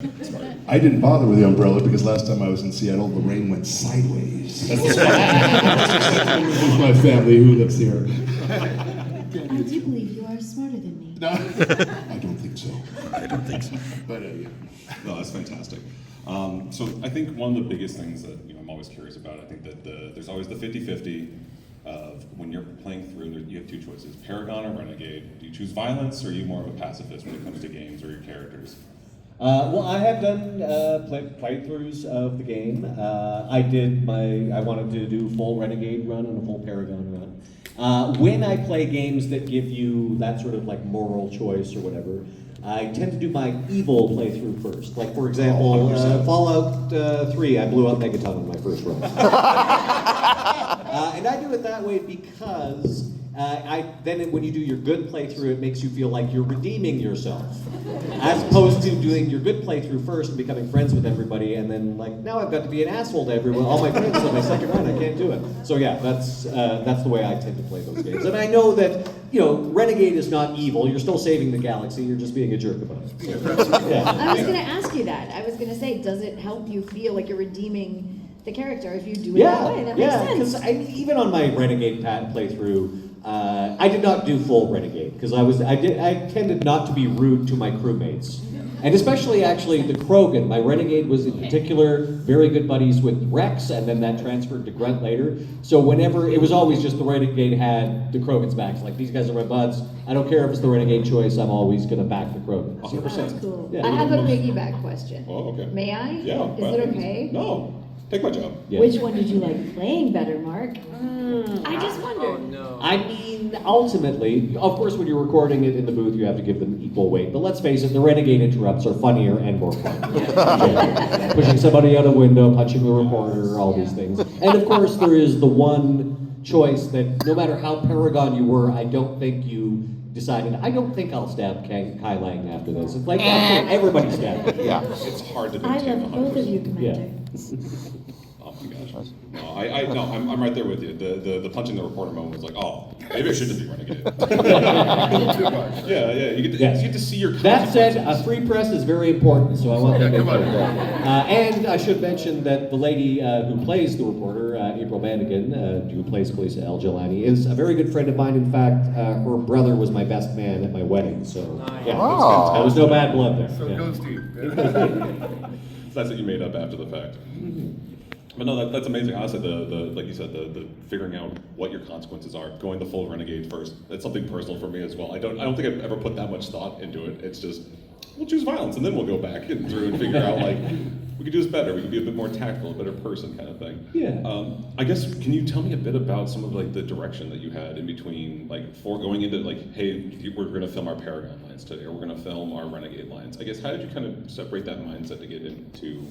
I didn't bother with the umbrella because last time I was in Seattle, the rain went sideways. That's my family who lives here. I do believe you are smarter than me. No, I don't think so. But yeah. No, that's fantastic. So I think one of the biggest things that I'm always curious about, I think that there's always the 50-50 of when you're playing through, you have two choices, Paragon or Renegade. Do you choose violence, or are you more of a pacifist when it comes to games or your characters? Well, I have done playthroughs of the game. I wanted to do full Renegade run and a full Paragon run. When I play games that give you that sort of like moral choice or whatever, I tend to do my evil playthrough first. Like for example, Fallout 3, I blew up Megaton in my first run. And I do it that way because then when you do your good playthrough, it makes you feel like you're redeeming yourself. As opposed to doing your good playthrough first and becoming friends with everybody, and then like, now I've got to be an asshole to everyone, all my friends on my second run, I can't do it. So yeah, that's the way I tend to play those games. And I know that, Renegade is not evil, you're still saving the galaxy, you're just being a jerk about it. So, yeah. I was going to ask you that. I was going to say, does it help you feel like you're redeeming the character if you do it that way? That makes sense. Because even on my Renegade playthrough, I did not do full Renegade because I tended not to be rude to my crewmates, and especially actually the Krogan. My Renegade was in particular very good buddies with Rex, and then that transferred to Grunt later. So whenever it was always just the Renegade had the Krogan's backs. Like, these guys are my buds. I don't care if it's the Renegade choice. I'm always gonna back the Krogan. 100%. That's cool. Yeah. I have a piggyback question. Oh, okay. May I? Yeah. Is it okay? No. Take my job. Yeah. Which one did you like playing better, Mark? I just wondered. Oh no. I mean, ultimately, of course, when you're recording it in the booth, you have to give them equal weight. But let's face it, the Renegade interrupts are funnier and more fun. Yeah. Pushing somebody out a window, punching a reporter, all these things. And of course, there is the one choice that no matter how Paragon you were, I don't think you decided, I don't think I'll stab Kai Lang after this. It's like, everybody stabbed him. Yeah. It's hard to do. I love both of you, Commander. Yeah. Oh my gosh. No, I'm right there with you. The punching the reporter moment was like, oh, maybe I should just be Renegade. Yeah. You get to see your That said, consequences. a free press is very important, so I want to make sure. And I should mention that the lady who plays the reporter, April Bannigan, who plays Khaleesi El Jelani, is a very good friend of mine. In fact, her brother was my best man at my wedding, so yeah, Wow. there was no bad blood there. So Yeah. goes to you. That's what you made up after the fact. But no, that's amazing. Honestly, like you said, the figuring out what your consequences are, going the full Renegade first. That's something personal for me as well. I don't think I've ever put that much thought into it. It's just, we'll choose violence, and then we'll go back and through and figure out, like, we could do this better. We could be a bit more tactful, a better person, kind of thing. Yeah. I guess, can you tell me a bit about some of like the direction that you had in between, like, for going into like, hey, we're going to film our Paragon lines today, or we're going to film our Renegade lines. I guess, how did you kind of separate that mindset to get into?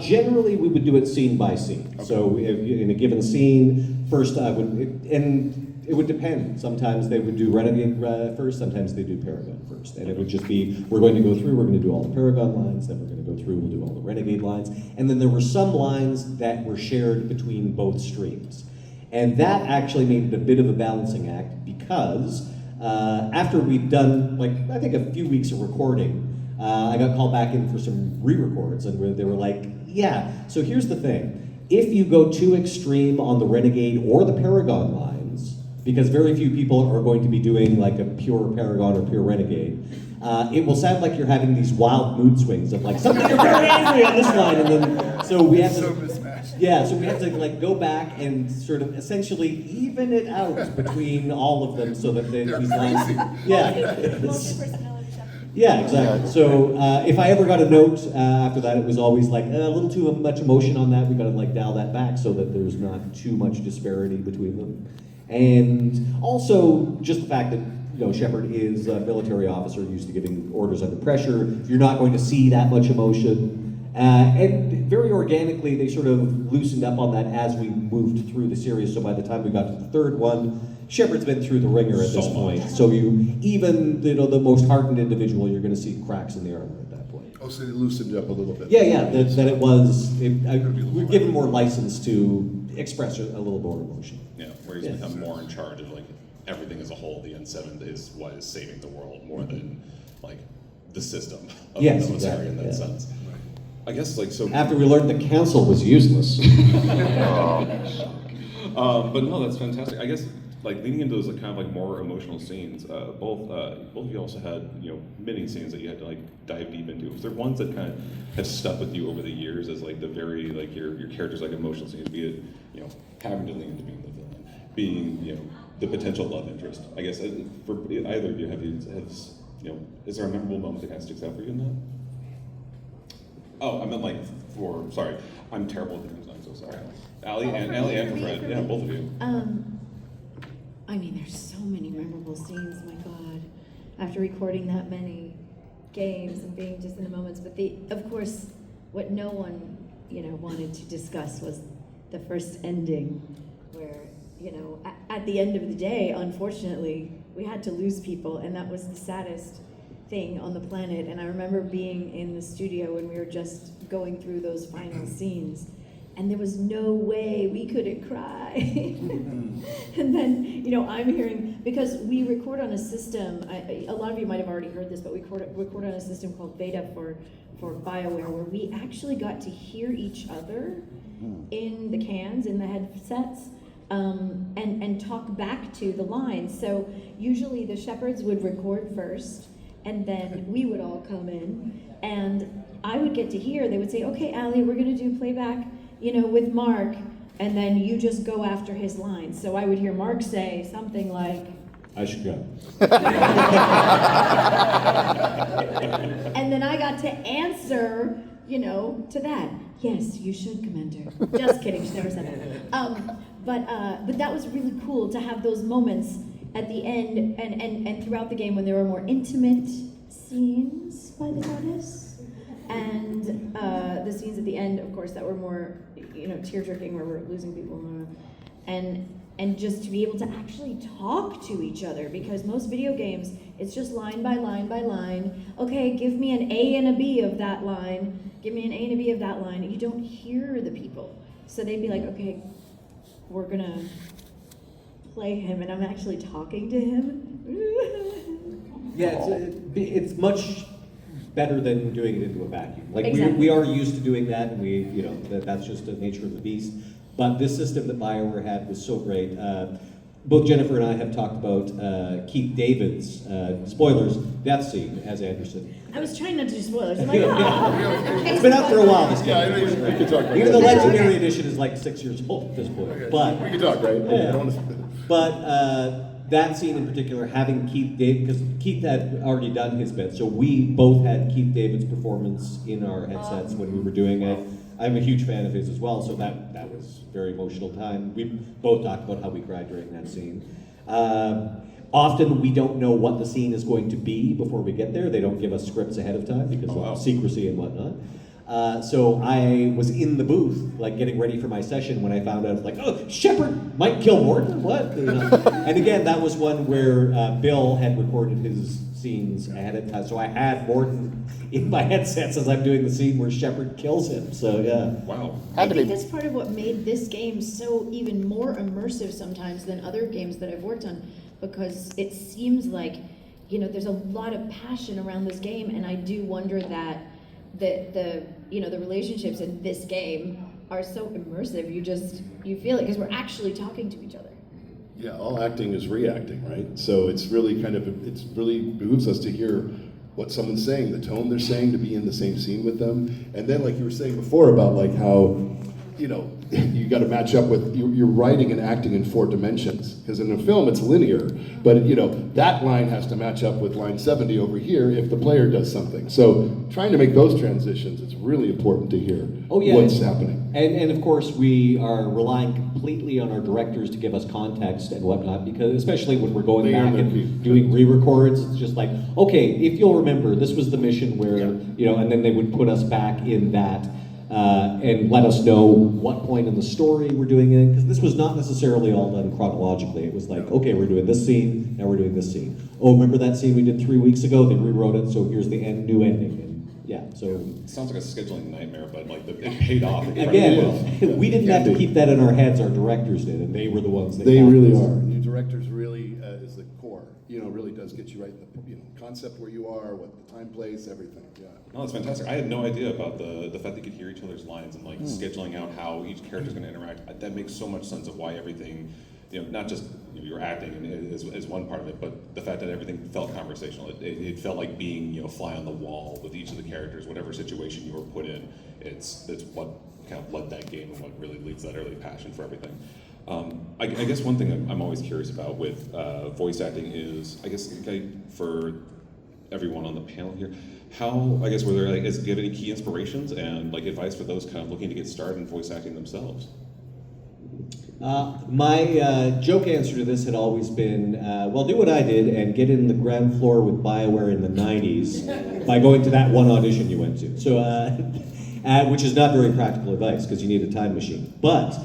Generally, we would do it scene by scene. Okay. So if in a given scene, first I would, and it would depend. Sometimes they would do Renegade first, sometimes they do Paragon first. And it would just be, we're going to go through, we're going to do all the Paragon lines, then we're going to go through, we'll do all the Renegade lines. And then there were some lines that were shared between both streams. And that actually made it a bit of a balancing act because after we'd done, like, I think a few weeks of recording, I got called back in for some re-records, and they were like, yeah, so here's the thing. If you go too extreme on the Renegade or the Paragon lines, because very few people are going to be doing like a pure Paragon or pure Renegade, it will sound like you're having these wild mood swings of like, suddenly you're very angry on this line, and then, so we had to, we had to like go back and sort of essentially even it out between all of them so that these lines, yeah, exactly. So if I ever got a note after that, it was always like a little too much emotion on that. We got to like dial that back so that there's not too much disparity between them. And also just the fact that Shepard is a military officer used to giving orders under pressure. You're not going to see that much emotion. And very organically, they sort of loosened up on that as we moved through the series. So by the time we got to the third one, Shepard's been through the ringer at this point, so you even the most hardened individual, you're going to see cracks in the armor at that point. Oh, so they loosened up a little bit. Yeah. That it was. We're given more license to express a little more emotion. Yeah, where he's become more in charge of like everything as a whole. The N7 is what is saving the world more than like the system of Yes, the military in that exactly, sense. I guess like so. After we learned the council was useless. But no, that's fantastic. I guess like leading into those like kind of like more emotional scenes. Both of you also had mini scenes that you had to like dive deep into. Was there ones that kind of have stuck with you over the years as like the very like your character's like emotional scenes? Be it having to lean into being the villain, being the potential love interest. I guess for either of you, is there a memorable moment that kind of sticks out for you in that? Oh, I meant like sorry, I'm terrible with names. I'm so sorry. Allie and Fred, yeah, both of you. I mean, there's so many memorable scenes, my God, after recording that many games and being just in the moments. But of course, what no one, wanted to discuss was the first ending where, at the end of the day, unfortunately, we had to lose people, and that was the saddest thing on the planet. And I remember being in the studio when we were just going through those final scenes, and there was no way we couldn't cry. And then, I'm hearing, because we record on a system, a lot of you might have already heard this, but we record on a system called Beta for BioWare, where we actually got to hear each other in the cans, in the headsets, and talk back to the lines. So usually the Shepards would record first, and then we would all come in, and I would get to hear, they would say, okay, Allie, we're gonna do playback, with Mark, and then you just go after his lines. So I would hear Mark say something like, I should go. and then I got to answer, to that. Yes, you should, Commander. Just kidding, she never said that. But that was really cool to have those moments at the end and throughout the game when there were more intimate scenes by the artists, and the scenes at the end, of course, that were more, tear-jerking, where we're losing people, and just to be able to actually talk to each other, because most video games, it's just line by line by line. Okay, give me an A and a B of that line. Give me an A and a B of that line. You don't hear the people. So they'd be like, okay, we're gonna play him, and I'm actually talking to him. Yeah, it's much better than doing it into a vacuum. Like Exactly. we are used to doing that, and we that's just the nature of the beast. But this system that BioWare had was so great. Both Jennifer and I have talked about Keith David's spoilers death scene as Anderson. I was trying not to do spoilers. I'm like, oh. It's been out for a while. This game. Yeah, I know we can talk about Even the it. Legendary Edition is like 6 years old at this point. But We can talk, right? Yeah. I don't want to... But that scene in particular, having Keith David, because Keith had already done his bit, so we both had Keith David's performance in our headsets when we were doing it. I'm a huge fan of his as well, so that was a very emotional time. We both talked about how we cried during that scene. Often we don't know what the scene is going to be before we get there. They don't give us scripts ahead of time because of secrecy and whatnot. So I was in the booth, like getting ready for my session when I found out, like, oh, Shepard might kill Morton, what? And again, that was one where Bill had recorded his scenes ahead of time. So I had Morton in my headsets as I'm doing the scene where Shepard kills him, so yeah. Wow. I think that's part of what made this game so even more immersive sometimes than other games that I've worked on, because it seems like, there's a lot of passion around this game, and I do wonder that the relationships in this game are so immersive. You feel it because we're actually talking to each other. Yeah, all acting is reacting, right? So it's really behooves us to hear what someone's saying, the tone they're saying, to be in the same scene with them. And then, like you were saying before about like how, you got to match up with, you're writing and acting in 4 dimensions. Because in a film, it's linear. But, that line has to match up with line 70 over here if the player does something. So trying to make those transitions, it's really important to hear what's happening. And of course, we are relying completely on our directors to give us context and whatnot, because especially when we're going back and doing re-records, it's just like, okay, if you'll remember, this was the mission where, and then they would put us back in that and let us know what point in the story we're doing it, because this was not necessarily all done chronologically. It was like, okay, we're doing this scene, now we're doing this scene. Oh, remember that scene we did 3 weeks ago? They rewrote it, so here's the new ending. Yeah, so It sounds like a scheduling nightmare, but like it paid off. again, we didn't have to keep that in our heads. Our directors did, and they were the ones that They got really this. are. Your directors really is the core. really does get you right in the concept where you are, what the time, place, everything. Yeah. No, that's fantastic. I had no idea about the fact they could hear each other's lines and like scheduling out how each character's going to interact. That makes so much sense of why everything, not just your acting is one part of it, but the fact that everything felt conversational. It felt like being a fly on the wall with each of the characters, whatever situation you were put in. It's what kind of led that game and what really leads that early passion for everything. I guess one thing I'm always curious about with voice acting is, I guess, for everyone on the panel here, how, I guess, were there, do you have any key inspirations and advice for those kind of looking to get started in voice acting themselves? My joke answer to this had always been, well, do what I did and get in the ground floor with BioWare in the 90s by going to that one audition you went to. So, which is not very practical advice because you need a time machine. But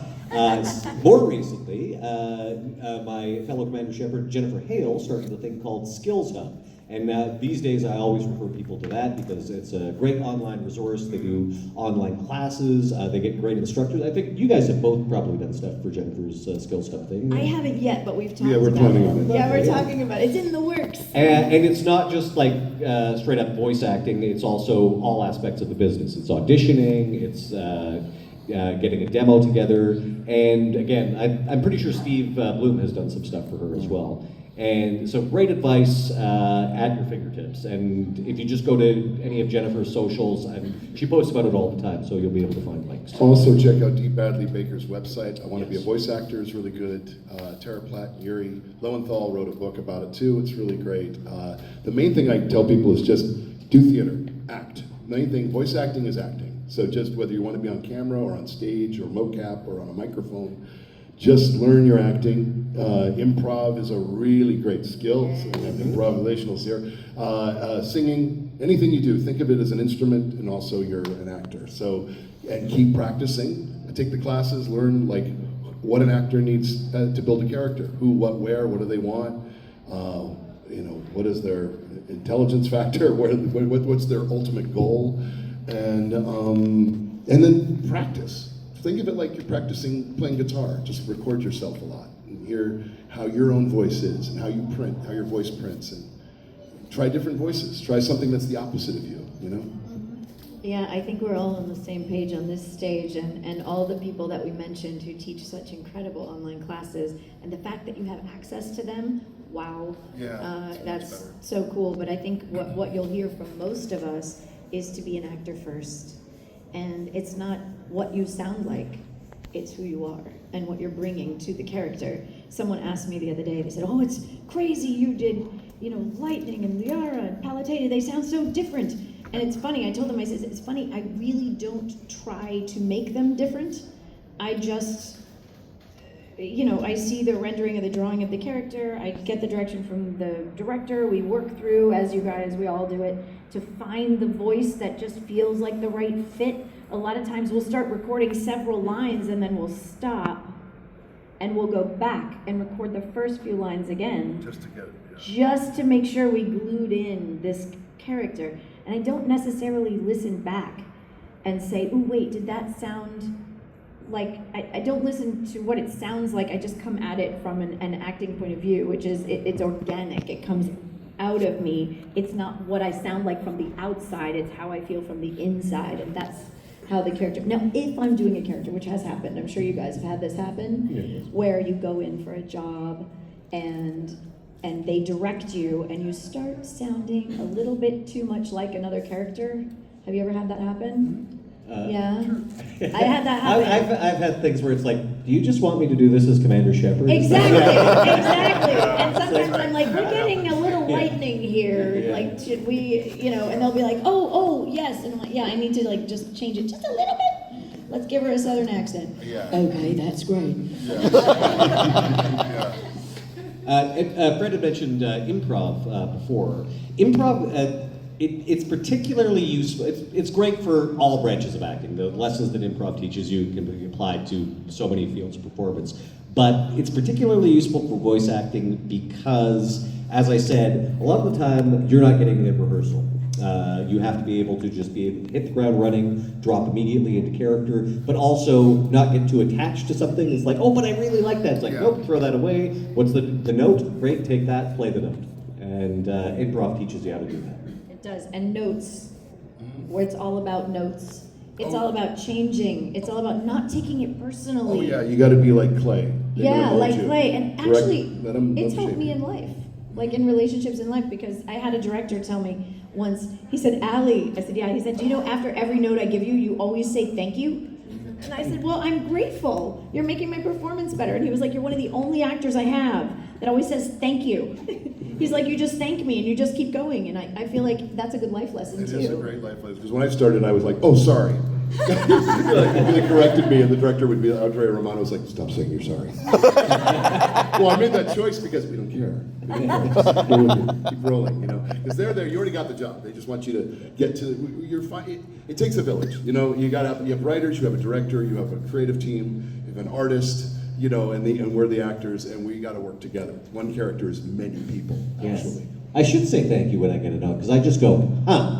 more recently, my fellow Commander Shepard, Jennifer Hale, started a thing called Skills Hub. And these days I always refer people to that because it's a great online resource. They do online classes, they get great instructors. I think you guys have both probably done stuff for Jennifer's Skills Hub thing. I haven't yet, but we've talked we're about planning it. on it. Yeah, we're talking about it. It's in the works. And it's not just straight up voice acting, it's also all aspects of the business. It's auditioning, it's getting a demo together, and again, I'm pretty sure Steve Bloom has done some stuff for her as well. And so great advice at your fingertips. And if you just go to any of Jennifer's socials, and she posts about it all the time, so you'll be able to find links. Also check out Dee Badley Baker's website. I Want to Be a Voice Actor is really good. Tara Platt and Yuri Lowenthal wrote a book about it too. It's really great. The main thing I tell people is just do theater, act. Main thing, voice acting is acting. So just whether you want to be on camera or on stage or mocap or on a microphone, just learn your acting. Improv is a really great skill. So we have improvisationals here. Singing, anything you do, think of it as an instrument, and also you're an actor. So, and keep practicing. Take the classes, learn what an actor needs to build a character. Who, what, where, what do they want? What is their intelligence factor? What's their ultimate goal? And then practice. Think of it like you're practicing playing guitar. Just record yourself a lot and hear how your own voice is and how you print, how your voice prints, and try different voices. Try something that's the opposite of you, Yeah, I think we're all on the same page on this stage, and all the people that we mentioned who teach such incredible online classes, and the fact that you have access to them, wow. Yeah, that's so cool. But I think what you'll hear from most of us is to be an actor first. And it's not what you sound like, it's who you are and what you're bringing to the character. Someone asked me the other day, they said, oh, it's crazy you did, Lightning and Liara and Palatine, they sound so different. And it's funny, I told them, I said, it's funny, I really don't try to make them different. I just, I see the rendering of the drawing of the character, I get the direction from the director, we work through, as we all do it, to find the voice that just feels like the right fit. A lot of times we'll start recording several lines and then we'll stop and we'll go back and record the first few lines again. Just to make sure we glued in this character. And I don't necessarily listen back and say, oh wait, did that sound like, I don't listen to what it sounds like, I just come at it from an acting point of view, which is, it's organic, it comes out of me. It's not what I sound like from the outside, it's how I feel from the inside, and that's how the character. Now, if I'm doing a character, which has happened, I'm sure you guys have had this happen, where you go in for a job and they direct you and you start sounding a little bit too much like another character. Have you ever had that happen? Yeah, I had that happen. I've had things where it's like, do you just want me to do this as Commander Shepard? Exactly. And sometimes I'm like, we're getting a little lightning here. Yeah. Like, should we, and they'll be like, oh, yes. And I'm like, yeah, I need to just change it just a little bit. Let's give her a southern accent. Yeah. Okay, that's great. Fred had mentioned improv before. Improv, it's particularly useful. It's great for all branches of acting. The lessons that improv teaches you can be applied to so many fields of performance. But it's particularly useful for voice acting because, as I said, a lot of the time you're not getting the rehearsal. You have to be able to just be able to hit the ground running, drop immediately into character, but also not get too attached to something. It's like, oh, but I really like that. It's like, nope, throw that away. What's the note? Great, take that, play the note. And improv teaches you how to do that. It does, and notes, where it's all about notes. It's all about changing. It's all about not taking it personally. Oh yeah, you got to be like clay. They're Yeah, gonna mold like you. Clay. And Correct. actually, Let 'em it's helped shape me you. in life, like in relationships in life, because I had a director tell me once, he said, Allie, I said, yeah, he said, do you know after every note I give you, you always say thank you? And I said, well, I'm grateful. You're making my performance better. And he was like, you're one of the only actors I have that always says thank you. He's like, you just thank me and you just keep going. And I feel like that's a good life lesson It too. is a great life lesson, because when I started, I was like, oh, sorry. They corrected me, and the director would be, Andrea Romano was like, stop saying you're sorry. Well, I made that choice because we don't care. We don't care. Just go with it. Keep rolling, you know. Because they're there, you already got the job. They just want you to get to, you're fine. It takes a village, you know. You have writers, you have a director, you have a creative team, you have an artist, you know, and we're the actors, and we got to work together. One character is many people, actually. I should say thank you when I get a note, because I just go, huh.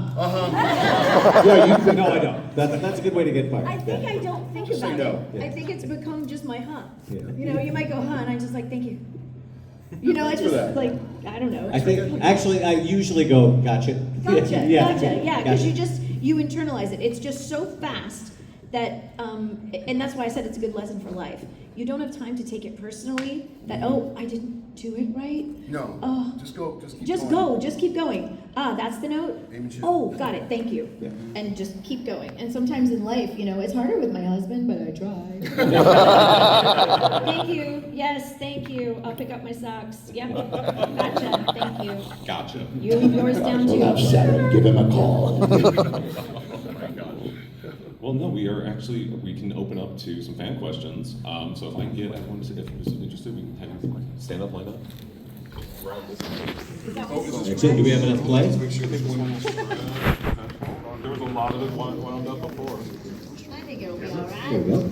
Yeah, you think No, I don't. That's a good way to get fired. I think Yeah. I don't think Just say about no. it. I think it's become just my huh. Yeah. You know, you might go huh, and I'm just like, thank you. You know, I Thanks for just that. like, I don't know. I think, actually, I usually go, gotcha. Gotcha, Yeah. gotcha, yeah, because Gotcha. you internalize it. It's just so fast that, and that's why I said it's a good lesson for life. You don't have time to take it personally, that, oh, I didn't do it right. No, Oh. just go, just keep Just going. go, just keep going. Ah, that's the note? Aim and shoot. Oh, got it, thank you. Yeah. And just keep going. And sometimes in life, you know, it's harder with my husband, but I try. Thank you, yes, thank you. I'll pick up my socks. Yep, gotcha, thank you. Gotcha. Yours down Well, now, too. Sarem, give him a call. Well, no, we can open up to some fan questions. So if I can get everyone to, if who's interested, we can have you stand up, line up. That's it. Do we have enough play? There was a lot of it wound up before. I think it'll be all There right. we go.